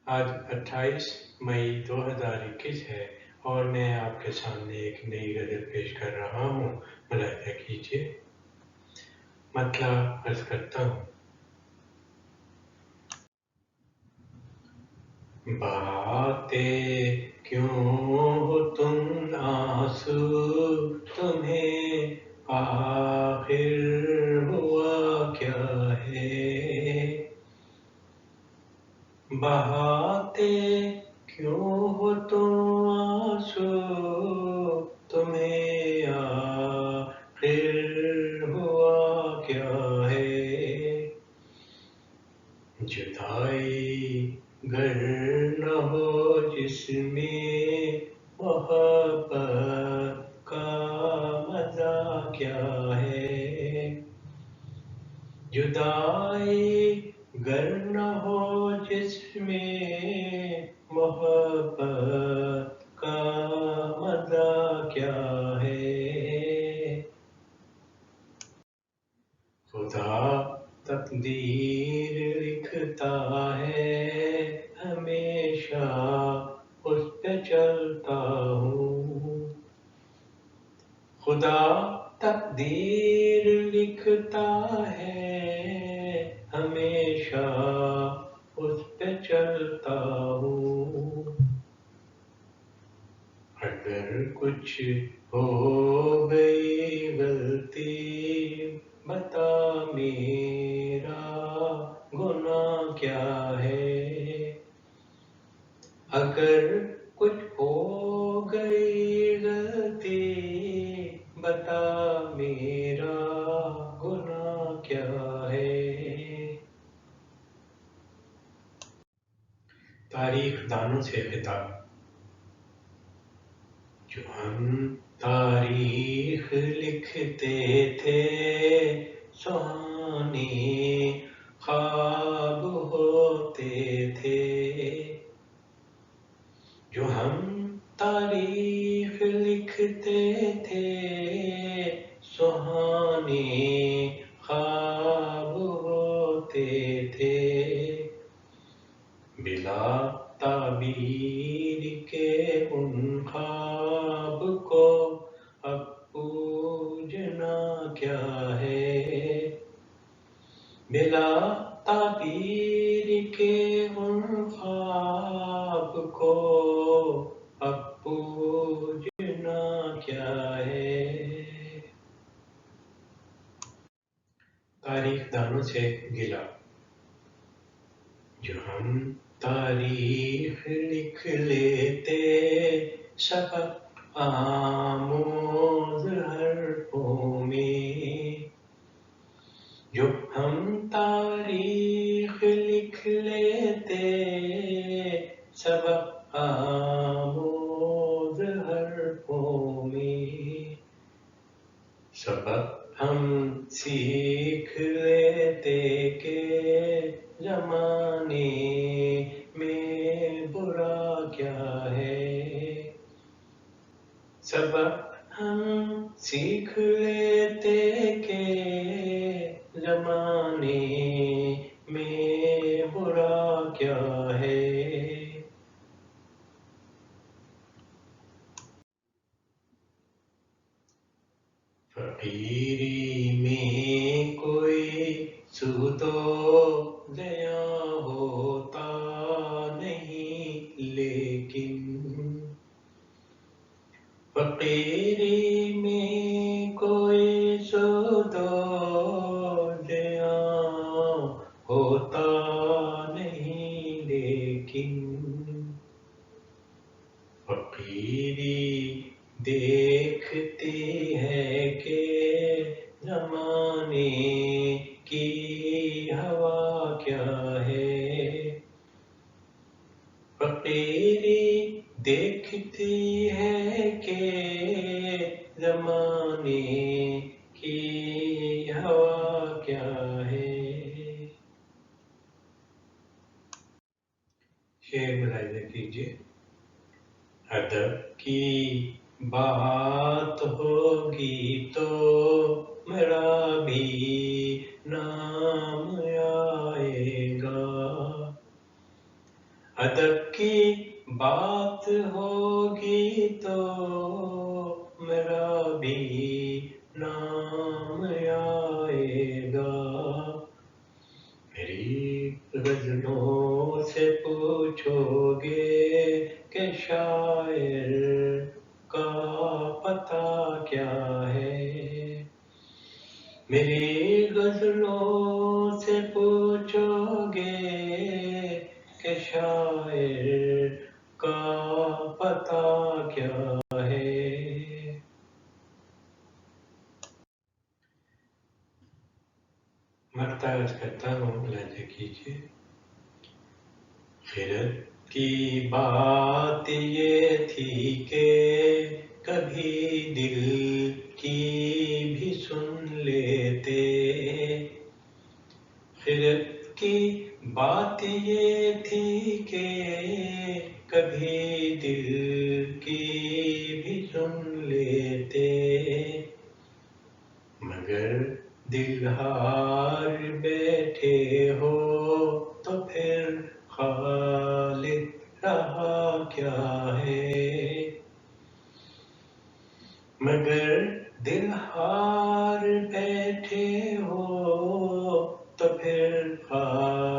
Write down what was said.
آج 28 مئی 2021 ہے اور میں آپ کے سامنے ایک نئی غزل پیش کر رہا ہوں. ملاحظہ کیجیے. مطلع عرض کرتا ہوں. بہاتے کیوں ہو تم آنسو، تمہیں آخر ہوا کیا ہے؟ بہاتے کیوں ہو تم آنسو، تمہیں آخر ہوا کیا ہے؟ جدائی گر نہ ہو جس میں محبت کا مزہ کیا ہے؟ جدائی گر نہ ہو جس میں محبت کا مزہ کیا ہے؟ خدا تقدیر لکھتا ہے ہمیشہ، اس پہ چلتا ہوں. خدا تقدیر لکھتا ہے ہمیشہ، اس پہ چلتا ہوں. اگر کچھ ہو گئی غلطی، بتا میرا گناہ کیا ہے؟ اگر کچھ ہو گئی غلطی، بتا میرا گناہ کیا ہے؟ تاریخ دانوں سے خطاب. جو ہم تاریخ لکھتے تھے، سہانے خواب ہوتے تھے. جو ہم تاریخ لکھتے تھے، سہانے خواب ہوتے تھے. بلا تعبیر کے ان خواب کو اب پوجنا کیا ہے؟ بلا تعبیر کے ان خواب کو اب پوجنا کیا ہے؟ تاریخ دانوں سے گلہ. جو ہم تاریخ لکھ لیتے، سبق آموز حرفوں میں. جو ہم تاریخ لکھ لیتے، سبق آموز حرفوں میں. سبق ہم سیکھ لیتے کہ زمانے میں برا کیا ہے؟ سبق ہم سیکھ لیتے کہ زمانے میں برا کیا ہے؟ فقیری میں کوئی سود و زیاں ہوتا نہیں، لیکن فقیری میں کوئی سود و زیاں ہوتا نہیں، لیکن فقیری دیکھتی ہے کہ زمانے کی ہوا کیا ہے؟ فقیری دیکھتی ہے کہ زمانے کی ہوا کیا ہے؟ شعر ملاحظہ کیجیے. ادب کی بات ہوگی تو میرا بھی نام آئے گا. ادب کی بات ہوگی تو میرا بھی نام آئے گا. میری غزلوں سے پوچھو گے کہ شاعر کا پتہ کیا ہے. میری غزلوں سے پوچھو گے کہ شاعر کا پتہ کیا ہے. مرتا عرض کرتا ہوں، ملاحظہ کیجیے. خرد کی بات یہ تھی کہ کبھی دل کی بھی سن لیتے. خرد کی بات یہ تھی کہ کبھی دل کی بھی سن لیتے. مگر دل ہار بیٹھے ہو تو پھر خالق رہا کیا ہے. مگر دل ہار بیٹھے ہو تو پھر خالق